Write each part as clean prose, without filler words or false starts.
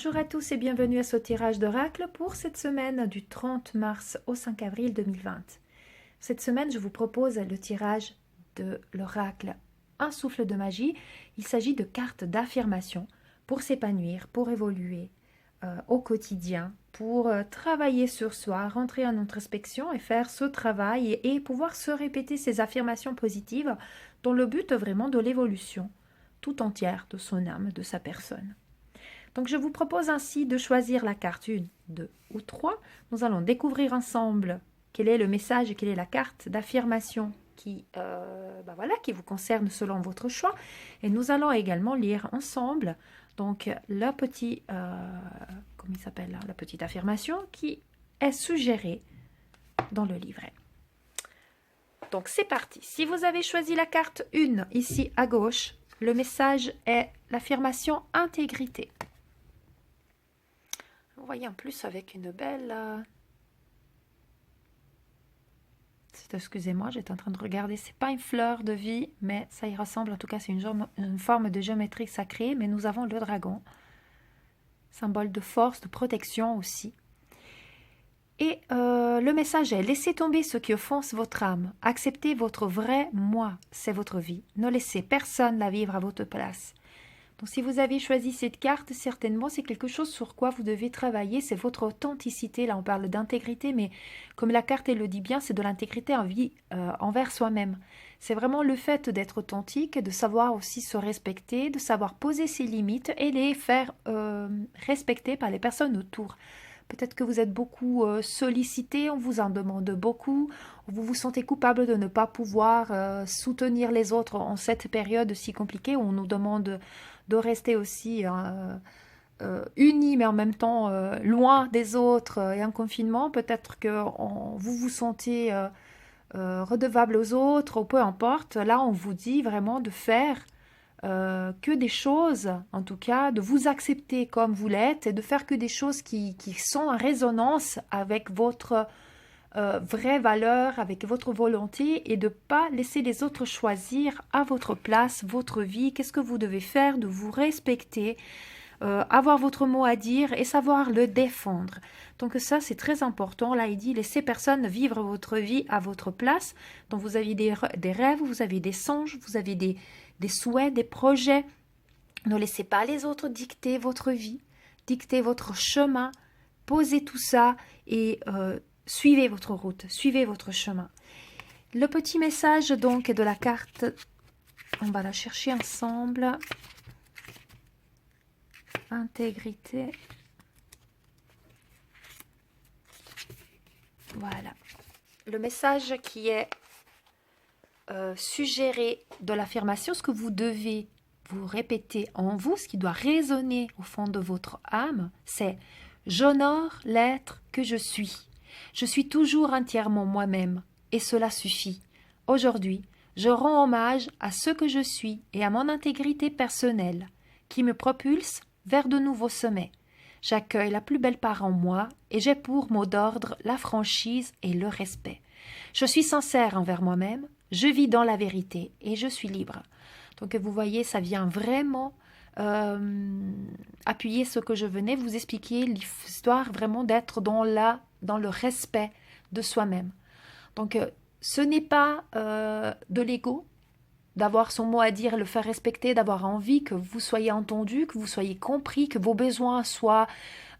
Bonjour à tous et bienvenue à ce tirage d'oracle pour cette semaine du 30 mars au 5 avril 2020. Cette semaine, je vous propose le tirage de l'oracle Un souffle de magie. Il s'agit de cartes d'affirmation pour s'épanouir, pour évoluer au quotidien, pour travailler sur soi, rentrer en introspection et faire ce travail et pouvoir se répéter ces affirmations positives dans le but vraiment de l'évolution tout entière de son âme, de sa personne. Donc je vous propose ainsi de choisir la carte 1, 2 ou 3. Nous allons découvrir ensemble quel est le message et quelle est la carte d'affirmation qui qui vous concerne selon votre choix. Et nous allons également lire ensemble donc la petite affirmation qui est suggérée dans le livret. Donc c'est parti. Si vous avez choisi la carte 1 ici à gauche, le message est l'affirmation intégrité. Vous voyez en plus avec une belle... Excusez-moi, j'étais en train de regarder. C'est pas une fleur de vie, mais ça y ressemble. En tout cas, c'est une forme de géométrie sacrée. Mais nous avons le dragon, symbole de force, de protection aussi. Et le message est: laissez tomber ce qui offense votre âme. Acceptez votre vrai moi. C'est votre vie. Ne laissez personne la vivre à votre place. Donc, si vous avez choisi cette carte, certainement, c'est quelque chose sur quoi vous devez travailler. C'est votre authenticité. Là, on parle d'intégrité, mais comme la carte, elle le dit bien, c'est de l'intégrité envers soi-même. C'est vraiment le fait d'être authentique, de savoir aussi se respecter, de savoir poser ses limites et les faire respecter par les personnes autour. Peut-être que vous êtes beaucoup sollicité, on vous en demande beaucoup, vous vous sentez coupable de ne pas pouvoir soutenir les autres en cette période si compliquée où on nous demande de rester aussi unis mais en même temps loin des autres et en confinement. Peut-être que vous vous sentez redevable aux autres ou peu importe. Là, on vous dit vraiment de faire que des choses, en tout cas, de vous accepter comme vous l'êtes et de faire que des choses qui sont en résonance avec votre vraie valeur, avec votre volonté et de ne pas laisser les autres choisir à votre place, votre vie, qu'est-ce que vous devez faire, de vous respecter, avoir votre mot à dire et savoir le défendre. Donc ça, c'est très important. Là, il dit, laissez personne vivre votre vie à votre place. Donc vous avez des rêves, vous avez des songes, vous avez des souhaits, des projets. Ne laissez pas les autres dicter votre vie, dicter votre chemin. Posez tout ça et suivez votre route, suivez votre chemin. Le petit message donc de la carte, on va la chercher ensemble. Intégrité. Voilà. Le message qui est suggéré de l'affirmation, ce que vous devez vous répéter en vous, ce qui doit résonner au fond de votre âme, c'est: j'honore l'être que je suis. Je suis toujours entièrement moi-même, et cela suffit. Aujourd'hui, je rends hommage à ce que je suis et à mon intégrité personnelle, qui me propulse vers de nouveaux sommets. J'accueille la plus belle part en moi, et j'ai pour mot d'ordre la franchise et le respect. Je suis sincère envers moi-même, je vis dans la vérité, et je suis libre. Donc vous voyez, ça vient vraiment appuyer ce que je venais vous expliquer, l'histoire vraiment d'être dans le respect de soi-même. Donc ce n'est pas de l'ego, d'avoir son mot à dire, le faire respecter, d'avoir envie que vous soyez entendu, que vous soyez compris, que vos besoins soient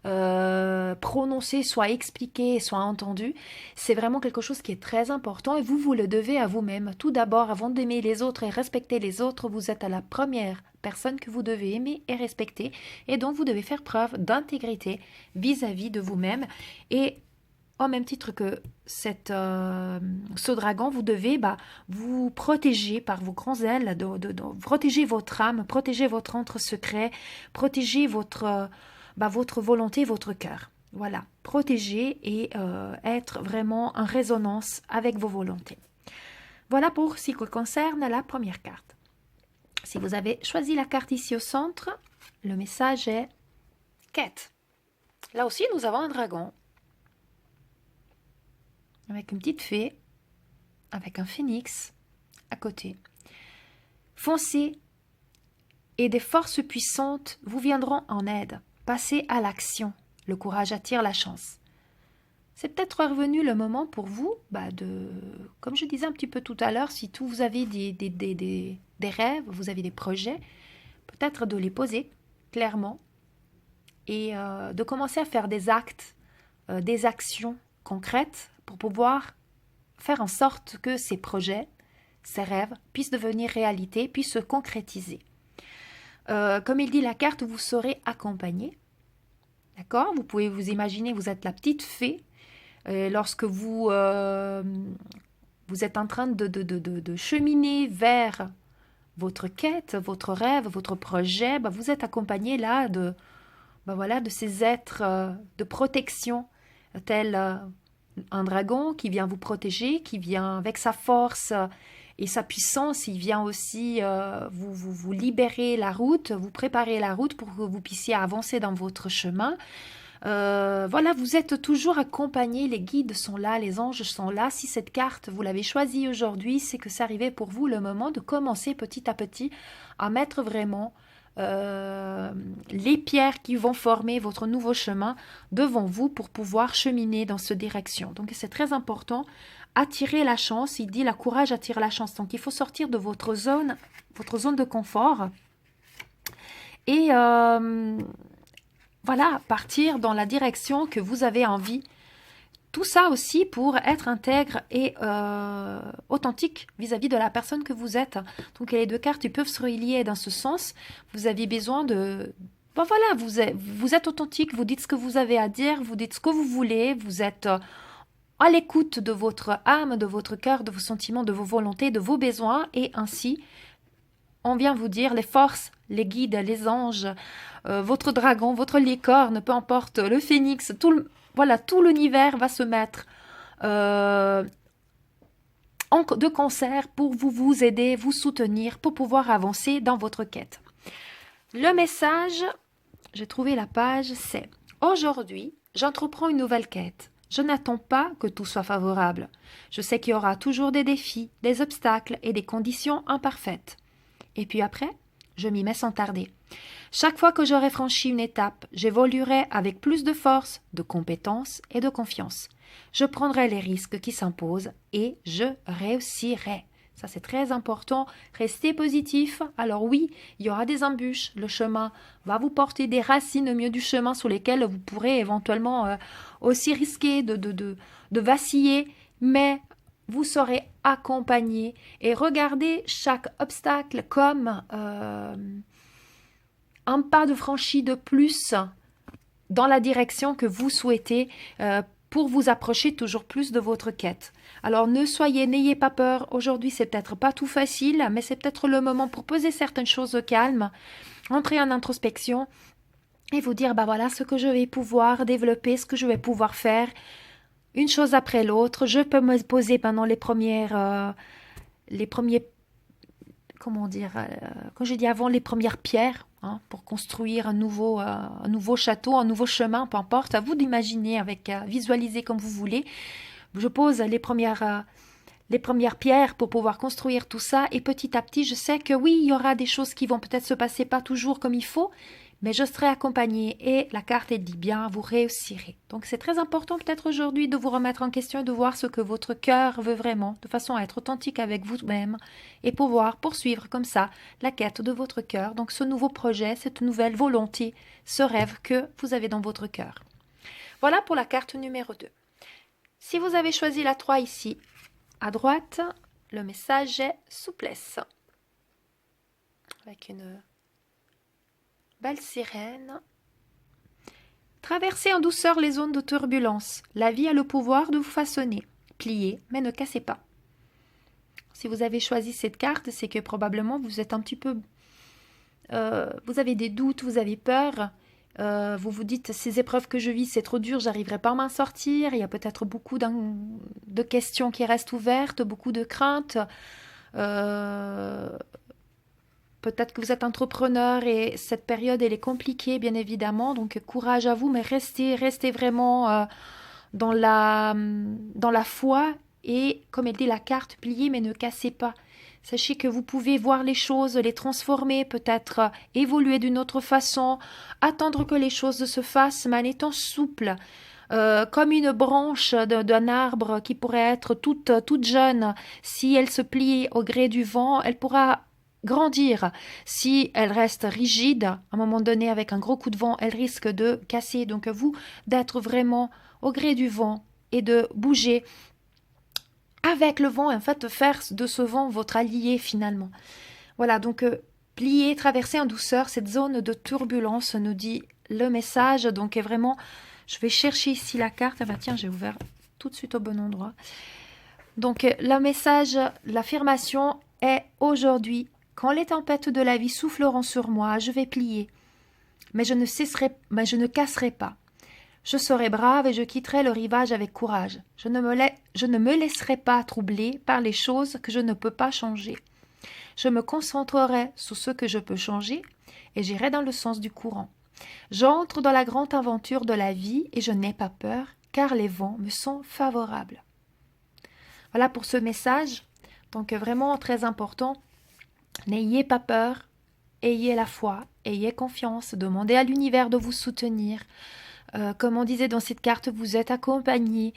prononcés, soient expliqués, soient entendus. C'est vraiment quelque chose qui est très important et vous le devez à vous-même. Tout d'abord, avant d'aimer les autres et respecter les autres, vous êtes à la première personne que vous devez aimer et respecter et donc vous devez faire preuve d'intégrité vis-à-vis de vous-même. Et au même titre que ce dragon, vous devez vous protéger par vos grands ailes, protéger votre âme, protéger votre entre secret, protéger votre volonté, votre cœur. Voilà, protéger et être vraiment en résonance avec vos volontés. Voilà pour ce qui concerne la première carte. Si vous avez choisi la carte ici au centre, le message est quête. Là aussi, nous avons un dragon avec une petite fée, avec un phénix à côté. Foncez et des forces puissantes vous viendront en aide. passez à l'action. Le courage attire la chance. C'est peut-être revenu le moment pour vous comme je disais un petit peu tout à l'heure, si vous avez des rêves, vous avez des projets, peut-être de les poser clairement et de commencer à faire des actes, des actions concrètes pour pouvoir faire en sorte que ces projets, ces rêves puissent devenir réalité, puissent se concrétiser. Comme il dit la carte, vous serez accompagné. D'accord ? Vous pouvez vous imaginer, vous êtes la petite fée. Lorsque vous êtes en train de cheminer vers votre quête, votre rêve, votre projet, vous êtes accompagné là de ces êtres de protection, tel un dragon qui vient vous protéger, qui vient avec sa force et sa puissance, il vient aussi vous libérer la route, vous préparer la route pour que vous puissiez avancer dans votre chemin. Vous êtes toujours accompagné, les guides sont là, les anges sont là. Si cette carte, vous l'avez choisie aujourd'hui, c'est que c'est arrivé pour vous le moment de commencer petit à petit à mettre vraiment les pierres qui vont former votre nouveau chemin devant vous pour pouvoir cheminer dans cette direction. Donc c'est très important. Attirer la chance, il dit la courage attire la chance. Donc il faut sortir de votre zone de confort et partir dans la direction que vous avez envie. Tout ça aussi pour être intègre et authentique vis-à-vis de la personne que vous êtes. Donc les deux cartes ils peuvent se relier dans ce sens. Vous avez besoin de... vous êtes authentique, vous dites ce que vous avez à dire, vous dites ce que vous voulez, vous êtes à l'écoute de votre âme, de votre cœur, de vos sentiments, de vos volontés, de vos besoins et ainsi... On vient vous dire les forces, les guides, les anges, votre dragon, votre licorne, peu importe, le phénix, tout l'univers va se mettre de concert pour vous aider, vous soutenir, pour pouvoir avancer dans votre quête. Le message, j'ai trouvé la page, c'est « Aujourd'hui, j'entreprends une nouvelle quête. Je n'attends pas que tout soit favorable. Je sais qu'il y aura toujours des défis, des obstacles et des conditions imparfaites. Et puis après, je m'y mets sans tarder. Chaque fois que j'aurai franchi une étape, j'évoluerai avec plus de force, de compétence et de confiance. Je prendrai les risques qui s'imposent et je réussirai. » Ça, c'est très important. Restez positif. Alors oui, il y aura des embûches. Le chemin va vous porter des racines au milieu du chemin sur lesquelles vous pourrez éventuellement aussi risquer de vaciller. Mais vous serez accompagné et regardez chaque obstacle comme un pas de franchi de plus dans la direction que vous souhaitez pour vous approcher toujours plus de votre quête. Alors n'ayez pas peur. Aujourd'hui, c'est peut-être pas tout facile, mais c'est peut-être le moment pour poser certaines choses au calme, entrer en introspection et vous dire, ce que je vais pouvoir développer, ce que je vais pouvoir faire. Une chose après l'autre, je peux me poser pendant les premières, pierres pour construire un nouveau château, un nouveau chemin, peu importe, à vous d'imaginer, visualiser comme vous voulez. Je pose les premières pierres pour pouvoir construire tout ça et petit à petit, je sais que oui, il y aura des choses qui vont peut-être se passer pas toujours comme il faut, mais je serai accompagnée et la carte elle dit bien, vous réussirez. Donc c'est très important peut-être aujourd'hui de vous remettre en question et de voir ce que votre cœur veut vraiment, de façon à être authentique avec vous-même et pouvoir poursuivre comme ça la quête de votre cœur. Donc ce nouveau projet, cette nouvelle volonté, ce rêve que vous avez dans votre cœur. Voilà pour la carte numéro 2. Si vous avez choisi la 3 ici, à droite, le message est souplesse. Avec une belle sirène. Traversez en douceur les zones de turbulence. La vie a le pouvoir de vous façonner. Pliez, mais ne cassez pas. Si vous avez choisi cette carte, c'est que probablement vous êtes un petit peu... vous avez des doutes, vous avez peur. Vous vous dites, ces épreuves que je vis, c'est trop dur, j'arriverai pas à m'en sortir. Il y a peut-être beaucoup de questions qui restent ouvertes, beaucoup de craintes. Peut-être que vous êtes entrepreneur et cette période, elle est compliquée, bien évidemment. Donc, courage à vous, mais restez vraiment dans la foi. Et, comme elle dit, la carte, pliez, mais ne cassez pas. Sachez que vous pouvez voir les choses, les transformer, peut-être évoluer d'une autre façon, attendre que les choses se fassent, mais en étant souple, comme une branche d'un arbre qui pourrait être toute jeune. Si elle se plie au gré du vent, elle pourra grandir. Si elle reste rigide, à un moment donné, avec un gros coup de vent, elle risque de casser. Donc vous, d'être vraiment au gré du vent et de bouger avec le vent, et en fait de faire de ce vent votre allié finalement. Voilà, donc plier, traverser en douceur cette zone de turbulence, nous dit le message. Donc vraiment, je vais chercher ici la carte. Ah bah tiens, j'ai ouvert tout de suite au bon endroit. Donc le message, l'affirmation est aujourd'hui, quand les tempêtes de la vie souffleront sur moi, je vais plier, mais je ne casserai pas. Je serai brave et je quitterai le rivage avec courage. Je ne me laisserai pas troubler par les choses que je ne peux pas changer. Je me concentrerai sur ce que je peux changer et j'irai dans le sens du courant. J'entre dans la grande aventure de la vie et je n'ai pas peur car les vents me sont favorables. Voilà pour ce message. Donc vraiment très important. N'ayez pas peur, ayez la foi, ayez confiance, demandez à l'univers de vous soutenir. Comme on disait dans cette carte, vous êtes accompagné.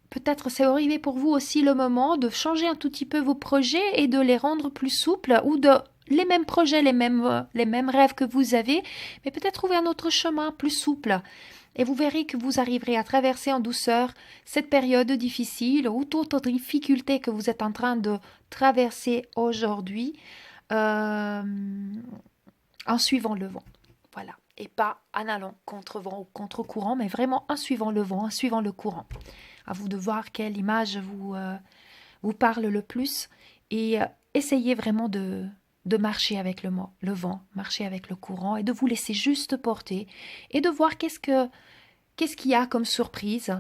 Peut-être c'est arrivé pour vous aussi le moment de changer un tout petit peu vos projets et de les rendre plus souples ou de les mêmes projets, les mêmes rêves que vous avez, mais peut-être trouver un autre chemin plus souple. Et vous verrez que vous arriverez à traverser en douceur cette période difficile ou toute autre difficulté que vous êtes en train de traverser aujourd'hui en suivant le vent. Voilà. Et pas en allant contre vent ou contre courant, mais vraiment en suivant le vent, en suivant le courant. À vous de voir quelle image vous parle le plus et essayez vraiment de marcher avec le vent, marcher avec le courant et de vous laisser juste porter et de voir qu'est-ce qu'il y a comme surprise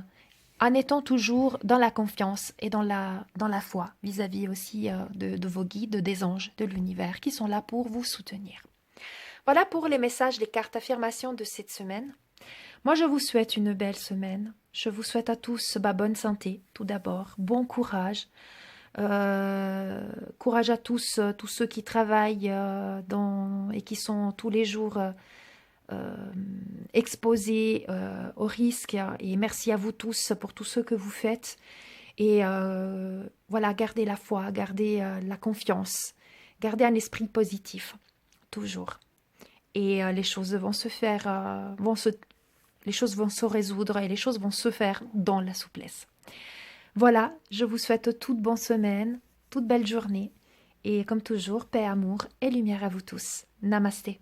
en étant toujours dans la confiance et dans la foi vis-à-vis aussi de vos guides, des anges, de l'univers qui sont là pour vous soutenir. Voilà pour les messages, les cartes affirmations de cette semaine. Moi, je vous souhaite une belle semaine. Je vous souhaite à tous bonne santé, tout d'abord. Bon courage. Courage à tous ceux qui travaillent et qui sont tous les jours exposés aux risques. Et merci à vous tous pour tout ce que vous faites. Et voilà, gardez la foi, gardez la confiance, gardez un esprit positif, toujours. Et les choses vont se faire, les choses vont se résoudre et les choses vont se faire dans la souplesse. Voilà, je vous souhaite toute bonne semaine, toute belle journée et comme toujours, paix, amour et lumière à vous tous. Namasté.